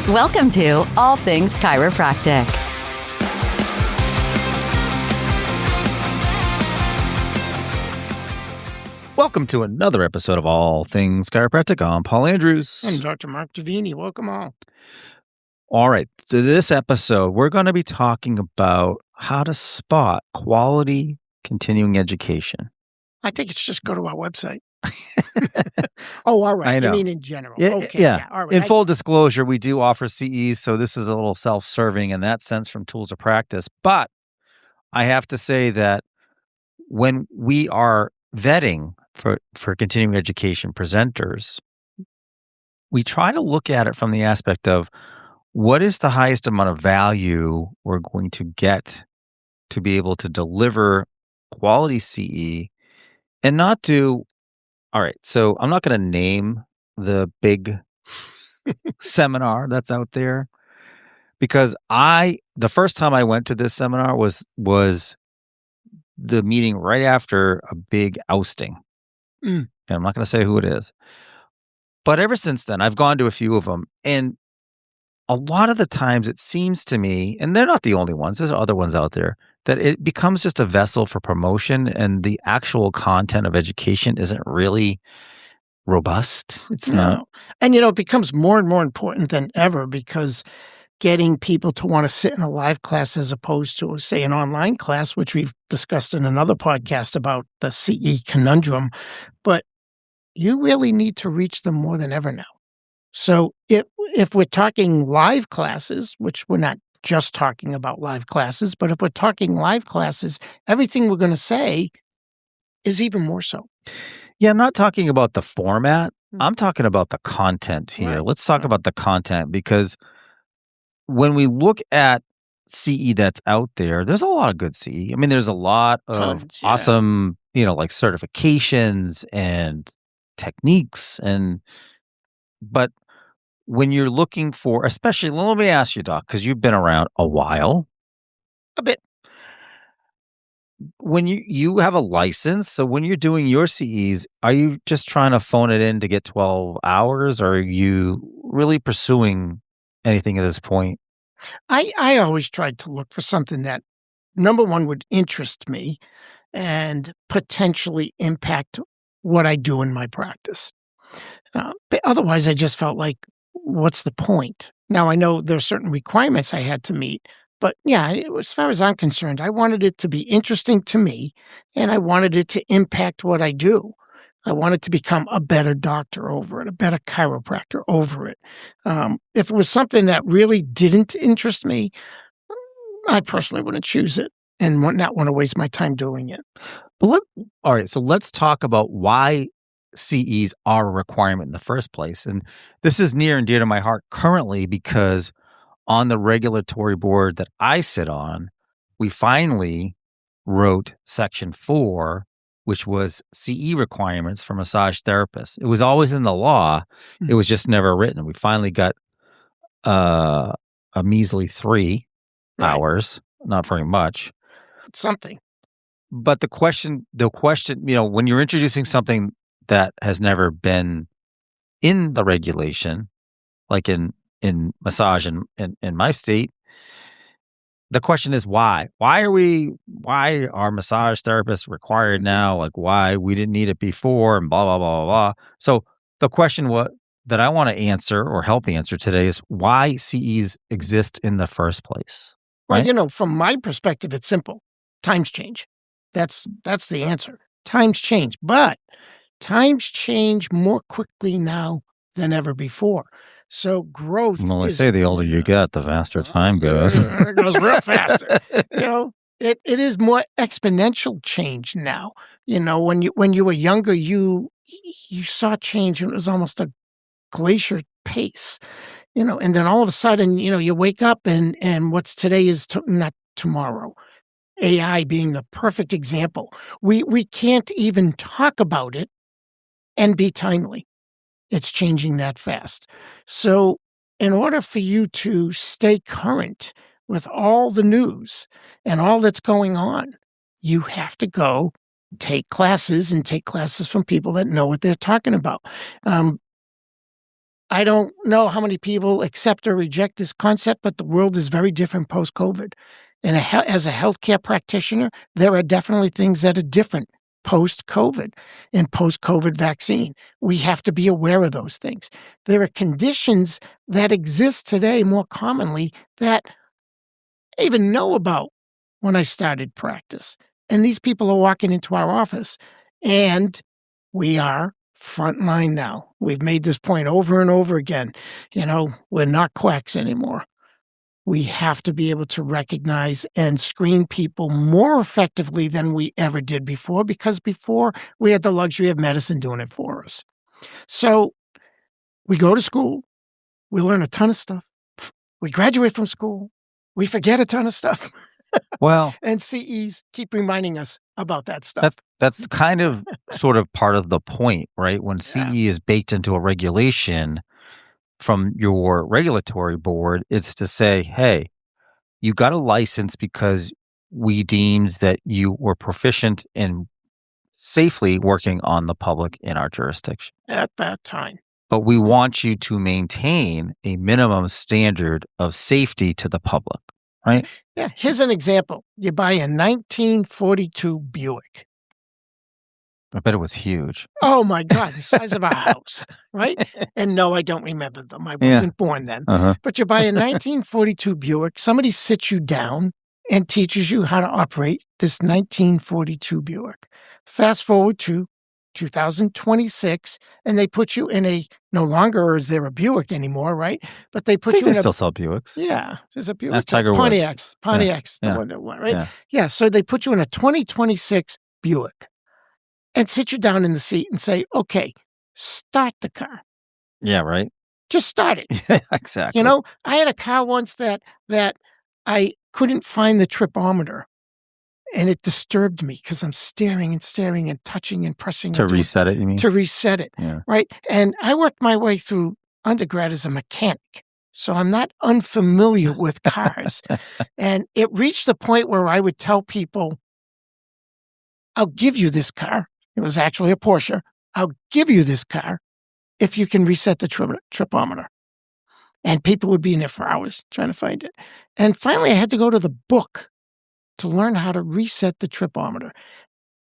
Welcome to All Things Chiropractic. Welcome to another episode of All Things Chiropractic. I'm Paul Andrews. I'm Dr. Mark Davini. Welcome all. All right. So this episode, we're going to be talking about how to spot quality continuing education. I think it's just go to our website. Oh, all right. I know. You mean in general? Yeah, Okay. yeah. All right. In full disclosure, we do offer CEs, so this is a little self-serving in that sense from Tools of Practice. But I have to say that when we are vetting for continuing education presenters, we try to look at it from the aspect of what is the highest amount of value we're going to get to be able to deliver quality CE and not do, all right, so I'm not going to name the big seminar that's out there because the first time I went to this seminar was the meeting right after a big ousting. And I'm not going to say who it is. But ever since then, I've gone to a few of them. And a lot of the times it seems to me, and they're not the only ones, there's other ones out there, that it becomes just a vessel for promotion and the actual content of education isn't really robust. It's not. And, it becomes more and more important than ever because getting people to want to sit in a live class as opposed to, say, an online class, which we've discussed in another podcast about the CE conundrum, but you really need to reach them more than ever now. So if we're talking live classes, which we're not just talking about live classes, but if we're talking live classes, everything we're going to say is even more so. Yeah, I'm not talking about the format. I'm talking about the content here. Right. Let's talk about the content because when we look at CE that's out there, there's a lot of good CE. I mean, there's a lot of awesome, like certifications and techniques. But when you're looking for, especially, let me ask you, Doc, because you've been around a while. A bit. When you have a license, so when you're doing your CEs, are you just trying to phone it in to get 12 hours, or are you really pursuing anything at this point? I always tried to look for something that, number one, would interest me and potentially impact what I do in my practice. But otherwise, I just felt like, what's the point? Now, I know there are certain requirements I had to meet, but yeah, as far as I'm concerned, I wanted it to be interesting to me, and I wanted it to impact what I do. I wanted to become a better doctor over it, a better chiropractor over it. If it was something that really didn't interest me, I personally wouldn't choose it and would not want to waste my time doing it. But all right, so let's talk about why CEs are a requirement in the first place. And this is near and dear to my heart currently because on the regulatory board that I sit on, we finally wrote Section 4, which was CE requirements for massage therapists. It was always in the law. It was just never written. We finally got a measly 3 hours, not very much. Something. But the question, when you're introducing something that has never been in the regulation, like in massage in my state, the question is why? Why are massage therapists required now? Like why we didn't need it before and blah, blah, blah, blah, blah. So the question that I want to answer or help answer today is why CEs exist in the first place. Right? Well, from my perspective, it's simple. Times change. That's the answer. Times change. But times change more quickly now than ever before. So growth Well, they say the older you get, the faster time goes. It goes real faster. It is more exponential change now. When you were younger, you saw change and it was almost a glacier pace. And then all of a sudden, you wake up and what's today is not tomorrow. AI being the perfect example. We can't even talk about it and be timely. It's changing that fast. So in order for you to stay current with all the news and all that's going on, you have to go take classes and take classes from people that know what they're talking about. I don't know how many people accept or reject this concept, but the world is very different post-COVID. And as a healthcare practitioner, there are definitely things that are different post-COVID and post-COVID vaccine. We have to be aware of those things. There are conditions that exist today more commonly that I even know about when I started practice. And these people are walking into our office, and we are frontline now. We've made this point over and over again. We're not quacks anymore. We have to be able to recognize and screen people more effectively than we ever did before, because before we had the luxury of medicine doing it for us. So we go to school, we learn a ton of stuff. We graduate from school, we forget a ton of stuff. Well, and CEs keep reminding us about that stuff. that's kind of sort of part of the point, right? When CE is baked into a regulation from your regulatory board, it's to say, hey, you got a license because we deemed that you were proficient in safely working on the public in our jurisdiction At that time. But we want you to maintain a minimum standard of safety to the public, right? Yeah. Here's an example. You buy a 1942 Buick. I bet it was huge. Oh my God, the size of a house, right? And no, I don't remember them. I wasn't born then. But you buy a 1942 Buick, somebody sits you down and teaches you how to operate this 1942 Buick. Fast forward to 2026, and they put you in no longer is there a Buick anymore, right? But they put you in still sell Buicks. Yeah, there's a Buick. That's Tiger Woods. Pontiac's the one, right? Yeah, so they put you in a 2026 Buick and sit you down in the seat and say, okay, start the car. Yeah, right. Just start it. Yeah, exactly. I had a car once that I couldn't find the tripometer, and it disturbed me because I'm staring and touching and pressing. To reset it, you mean? To reset it, yeah. Right? And I worked my way through undergrad as a mechanic, so I'm not unfamiliar with cars. And it reached the point where I would tell people, I'll give you this car. It was actually a Porsche. I'll give you this car if you can reset the tripometer. And people would be in there for hours trying to find it. And finally, I had to go to the book to learn how to reset the tripometer.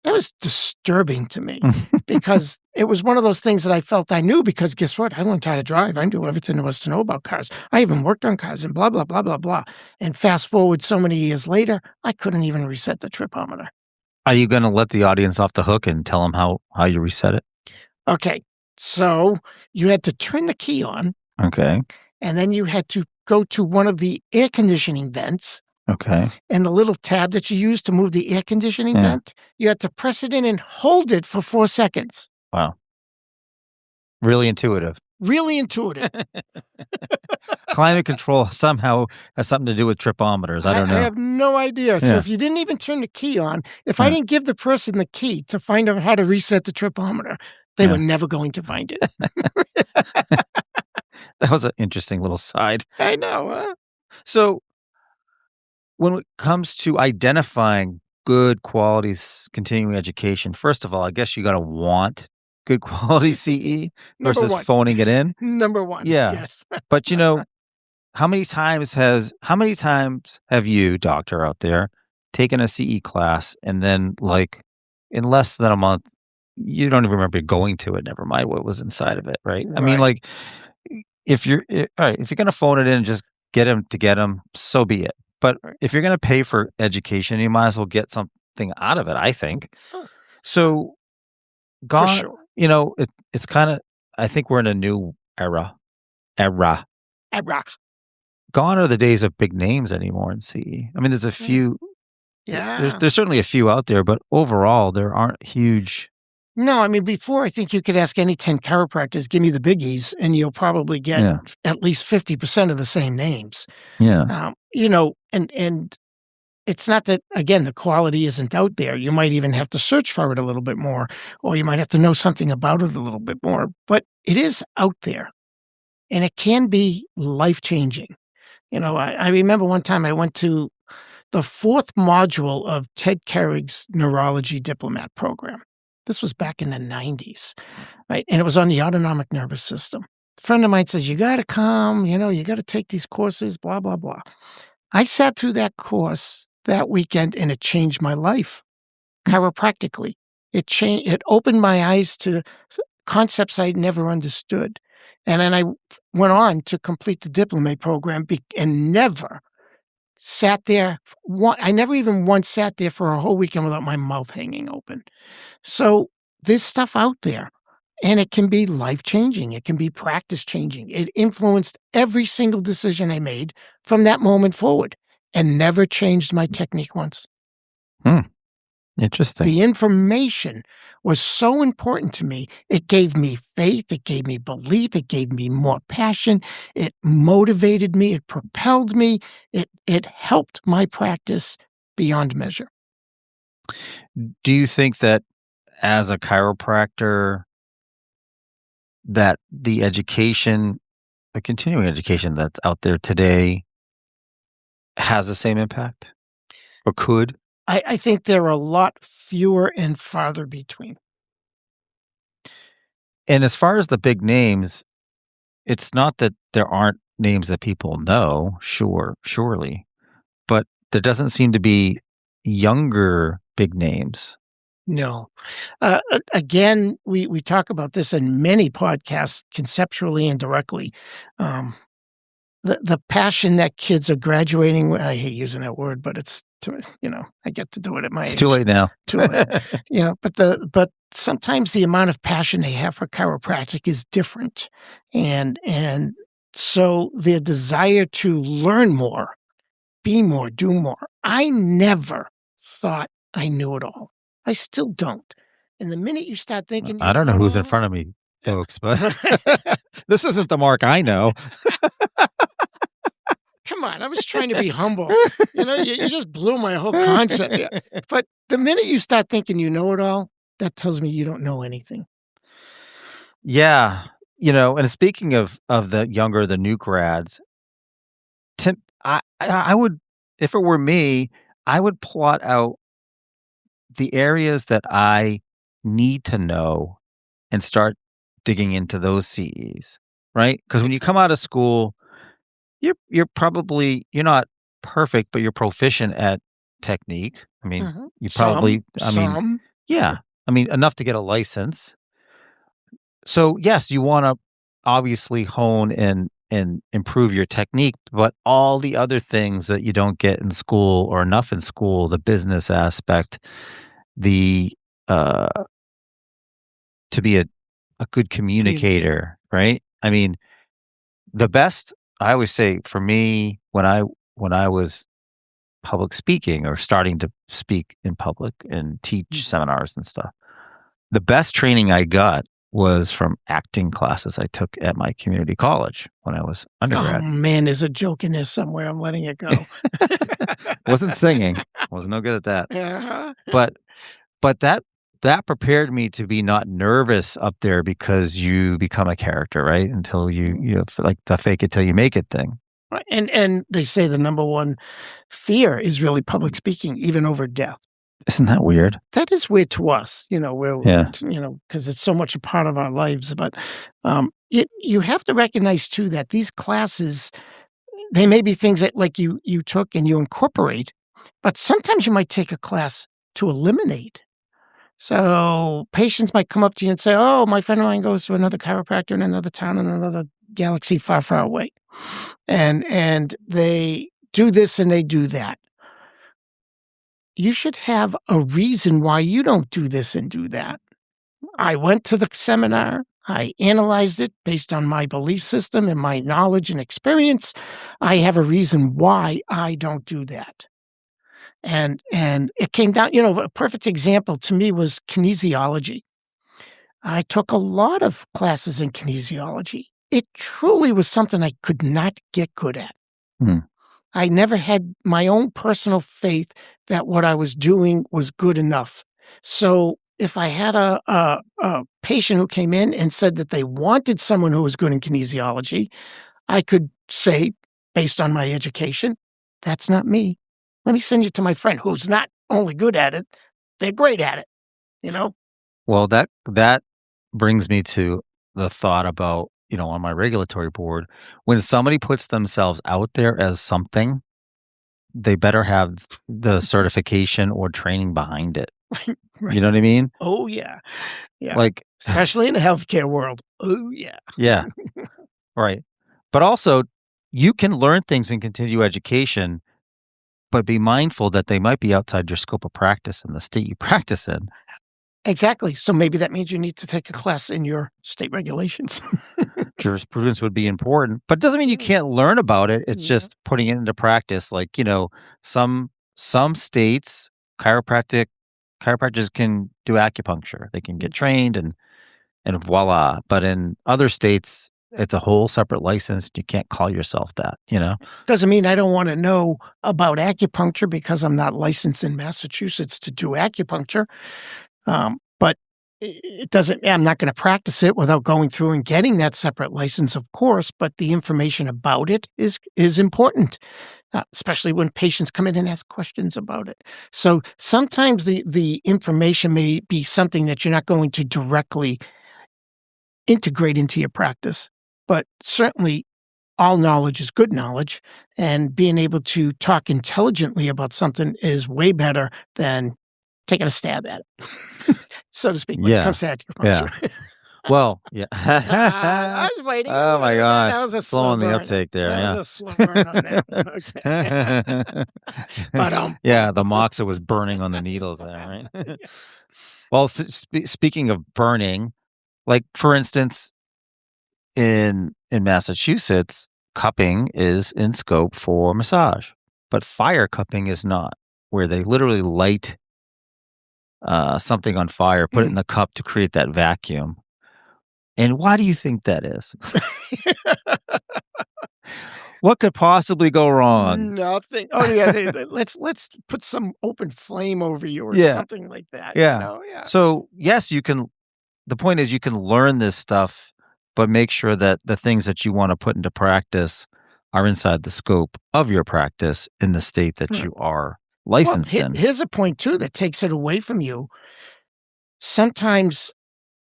That was disturbing to me because it was one of those things that I felt I knew because guess what? I learned how to drive. I knew everything there was to know about cars. I even worked on cars and blah, blah, blah, blah, blah. And fast forward so many years later, I couldn't even reset the tripometer. Are you going to let the audience off the hook and tell them how you reset it? Okay. So you had to turn the key on. Okay. And then you had to go to one of the air conditioning vents. Okay. And the little tab that you use to move the air conditioning vent, you had to press it in and hold it for 4 seconds. Wow. Really intuitive. Really intuitive. Climate control somehow has something to do with tripometers. I don't know. I have no idea. So if you didn't even turn the key on, if I didn't give the person the key to find out how to reset the tripometer, they were never going to find it. That was an interesting little side. I know. Huh? So when it comes to identifying good quality continuing education, first of all, I guess you got to want good quality CE versus phoning it in. Number one. Yeah. Yes. But how many times have you, doctor out there, taken a CE class and then like in less than a month, you don't even remember going to it, never mind what was inside of it, right? I mean, like if you're going to phone it in and just get them, so be it. But if you're going to pay for education, you might as well get something out of it, I think. So For sure. It's kind of, I think we're in a new era. Gone are the days of big names anymore in CE. I mean, there's a few. Yeah. There's certainly a few out there, but overall, there aren't huge. No, I mean, before I think you could ask any 10 chiropractors, give me the biggies, and you'll probably get at least 50% of the same names. Yeah. And it's not that, again, the quality isn't out there. You might even have to search for it a little bit more, or you might have to know something about it a little bit more, but it is out there, and it can be life-changing. I remember one time I went to the 4th module of Ted Kerrig's neurology diplomat program. This was back in the 90s, right? And it was on the autonomic nervous system. friend of mine says, you got to come, you got to take these courses, blah, blah, blah. I sat through that course that weekend and it changed my life chiropractically. It opened my eyes to concepts I'd never understood. And then I went on to complete the diploma program and never sat there. I never even once sat there for a whole weekend without my mouth hanging open. So there's stuff out there, and it can be life-changing. It can be practice-changing. It influenced every single decision I made from that moment forward and never changed my technique once. Interesting. The information was so important to me. It gave me faith. It gave me belief. It gave me more passion. It motivated me. It propelled me. It helped my practice beyond measure. Do you think that as a chiropractor, that the education, the continuing education that's out there today has the same impact or could? I think there are a lot fewer and farther between. And as far as the big names, it's not that there aren't names that people know, surely, but there doesn't seem to be younger big names. No. Again, we talk about this in many podcasts, conceptually and directly. The passion that kids are graduating with, I hate using that word, but it's, I get to do it at my age. It's too late now. Too late. But sometimes the amount of passion they have for chiropractic is different. And so their desire to learn more, be more, do more. I never thought I knew it all. I still don't. And the minute you start thinking, I don't know who's in front of me, folks, but this isn't the Mark I know. Come on, I was trying to be humble. You just blew my whole concept. Yeah. But the minute you start thinking you know it all, that tells me you don't know anything. Yeah. And speaking of the younger, the new grads, Tim, I would, if it were me, I would plot out the areas that I need to know and start digging into those CEs, right? Because when you come out of school, you're not perfect, but you're proficient at technique. I mean, you probably, yeah, enough to get a license. So yes, you want to obviously hone and improve your technique, but all the other things that you don't get in school or enough in school, the business aspect, the to be a good communicator, right? I mean, the best, I always say for me, when I was public speaking or starting to speak in public and teach seminars and stuff, the best training I got was from acting classes I took at my community college when I was undergrad. Oh man, there's a joke in there somewhere. I'm letting it go. Wasn't singing. Wasn't no good at that. Uh-huh. But that prepared me to be not nervous up there because you become a character, right? Until you like the fake it till you make it thing. And they say the number one fear is really public speaking, even over death. Isn't that weird? That is weird to us, because it's so much a part of our lives. But you have to recognize too that these classes, they may be things that like you took and you incorporate, but sometimes you might take a class to eliminate. So patients might come up to you and say, "Oh, my friend of mine goes to another chiropractor in another town in another galaxy far, far away, and they do this and they do that." You should have a reason why you don't do this and do that. I went to the seminar. I analyzed it based on my belief system and my knowledge and experience. I have a reason why I don't do that. And it came down, a perfect example to me was kinesiology. I took a lot of classes in kinesiology. It truly was something I could not get good at. I never had my own personal faith that what I was doing was good enough. So if I had a patient who came in and said that they wanted someone who was good in kinesiology, I could say, based on my education, that's not me. Let me send you to my friend who's not only good at it, they're great at it, Well, that brings me to the thought about on my regulatory board, when somebody puts themselves out there as something, they better have the certification or training behind it. Right. You know what I mean? Oh, yeah. Yeah. Like, Especially in the healthcare world. Oh, yeah. yeah, right. But also, you can learn things and continue education, but be mindful that they might be outside your scope of practice in the state you practice in. Exactly. So maybe that means you need to take a class in your state regulations. Jurisprudence would be important, but it doesn't mean you can't learn about it. It's Yeah. just putting it into practice. Like, some states, chiropractors can do acupuncture. They can get trained and voila. But in other states, it's a whole separate license. You can't call yourself that, Doesn't mean I don't want to know about acupuncture because I'm not licensed in Massachusetts to do acupuncture. But it doesn't, I'm not going to practice it without going through and getting that separate license, of course, but the information about it is important, especially when patients come in and ask questions about it. So sometimes the information may be something that you're not going to directly integrate into your practice, but certainly all knowledge is good knowledge, and being able to talk intelligently about something is way better than taking a stab at it, so to speak, when it comes to acupuncture. Well, yeah. I was waiting. Oh my gosh. That was a slow slow on the burn. uptake there. That Yeah. was a slow burn on that. Okay. But yeah, the moxa was burning on the needles there, right? Well, speaking of burning, like for instance, in Massachusetts, cupping is in scope for massage, but fire cupping is not, where they literally light something on fire, put it in the cup to create that vacuum. And why do you think that is? What could possibly go wrong? Nothing. Oh yeah, let's put some open flame over you or something like that. Yeah. Yeah. So yes, you can. The point is, you can learn this stuff, but make sure that the things that you want to put into practice are inside the scope of your practice in the state that you are licensed in. Here's a point too that takes it away from you. Sometimes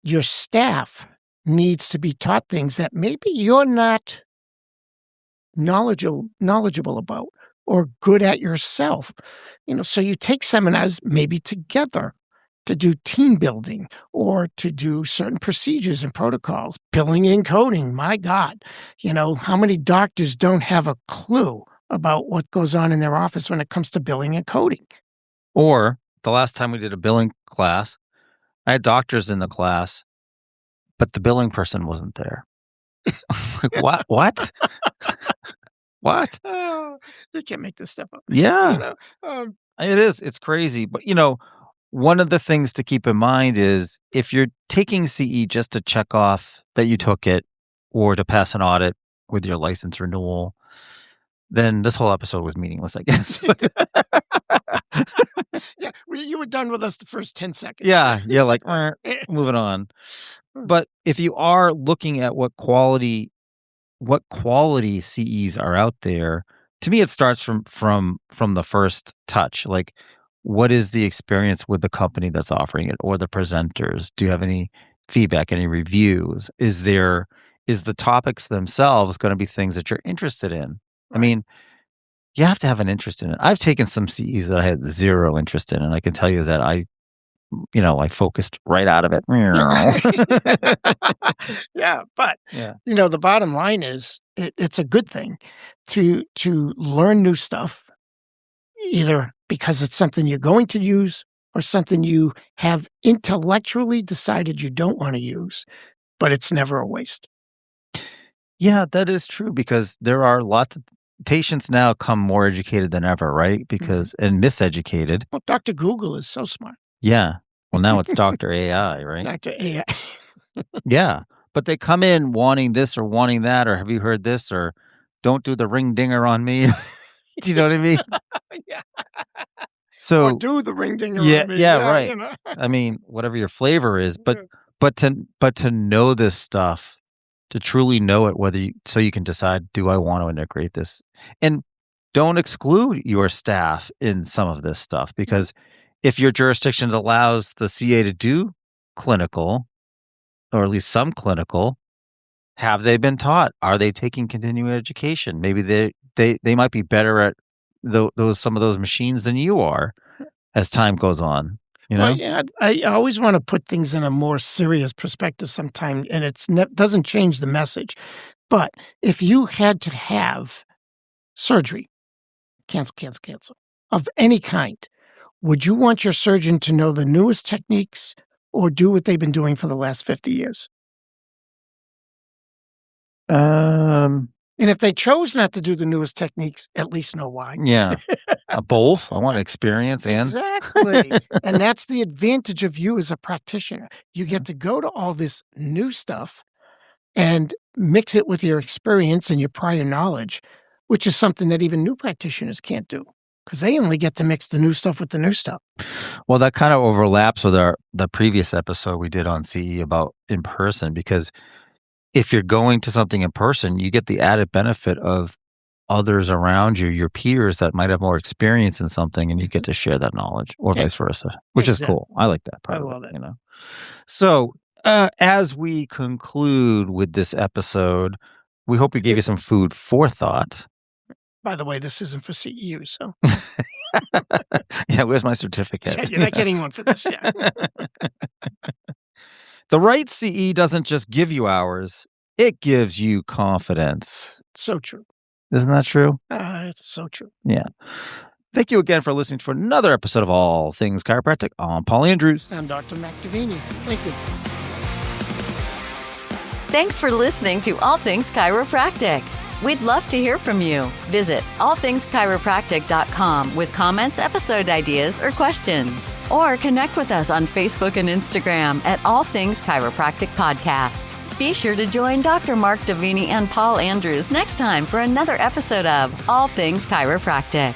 your staff needs to be taught things that maybe you're not knowledgeable about or good at yourself. So you take seminars maybe together to do team building or to do certain procedures and protocols, billing and coding. My God, how many doctors don't have a clue about what goes on in their office when it comes to billing and coding? Or the last time we did a billing class, I had doctors in the class, but the billing person wasn't there. Like, what? What? What? Oh, they can't make this stuff up. Yeah. It is. It's crazy. But, one of the things to keep in mind is if you're taking CE just to check off that you took it or to pass an audit with your license renewal, then this whole episode was meaningless, I guess. Yeah, you were done with us the first 10 seconds. Yeah, like moving on. But if you are looking at what quality CEs are out there, to me it starts from the first touch. Like, what is the experience with the company that's offering it or the presenters? Do you have any feedback, any reviews? Is the topics themselves going to be things that you're interested in? Right. I mean, you have to have an interest in it. I've taken some CEs that I had zero interest in, and I can tell you that I focused right out of it. Yeah, but the bottom line is it's a good thing to learn new stuff, either because it's something you're going to use or something you have intellectually decided you don't want to use, but it's never a waste. Yeah, that is true, because there are lots of patients now come more educated than ever, right? Because and miseducated. Well, Dr. Google is so smart. Yeah. Well, now it's Dr. AI, right? Dr. AI. Yeah. But they come in wanting this or wanting that, or have you heard this, or don't do the ring dinger on me. Do you know what I mean? Yeah. So or do the ring dinger yeah, on me. yeah, right. I mean, whatever your flavor is, but to know this stuff, to truly know it, so you can decide, do I want to integrate this? And don't exclude your staff in some of this stuff, because if your jurisdiction allows the CA to do clinical, or at least some clinical, Have they been taught? Are they taking continuing education? Maybe they might be better at some of those machines than you are as time goes on. You know? Well, yeah, I always want to put things in a more serious perspective sometime, and doesn't change the message. But if you had to have surgery, cancel, of any kind, would you want your surgeon to know the newest techniques or do what they've been doing for the last 50 years? And if they chose not to do the newest techniques, at least know why. Yeah. Both. I want experience and Exactly. And that's the advantage of you as a practitioner. You get to go to all this new stuff and mix it with your experience and your prior knowledge, which is something that even new practitioners can't do because they only get to mix the new stuff with the new stuff. Well, that kind of overlaps with the previous episode we did on CE about in person, because if you're going to something in person, you get the added benefit of others around you, your peers that might have more experience in something, and you get to share that knowledge, or vice versa, which is cool. I like that part. I love it. You know. So, as we conclude with this episode, we hope we gave you some food for thought. By the way, this isn't for CEU, so. Yeah, where's my certificate? Yeah, you're not getting one for this yet. The right CE doesn't just give you hours, it gives you confidence. So true. Isn't that true? It's so true. Yeah. Thank you again for listening to another episode of All Things Chiropractic. I'm Paul Andrews. I'm Dr. Davini. Thank you. Thanks for listening to All Things Chiropractic. We'd love to hear from you. Visit allthingschiropractic.com with comments, episode ideas, or questions. Or connect with us on Facebook and Instagram at All Things Chiropractic Podcast. Be sure to join Dr. Mark Davini and Paul Andrews next time for another episode of All Things Chiropractic.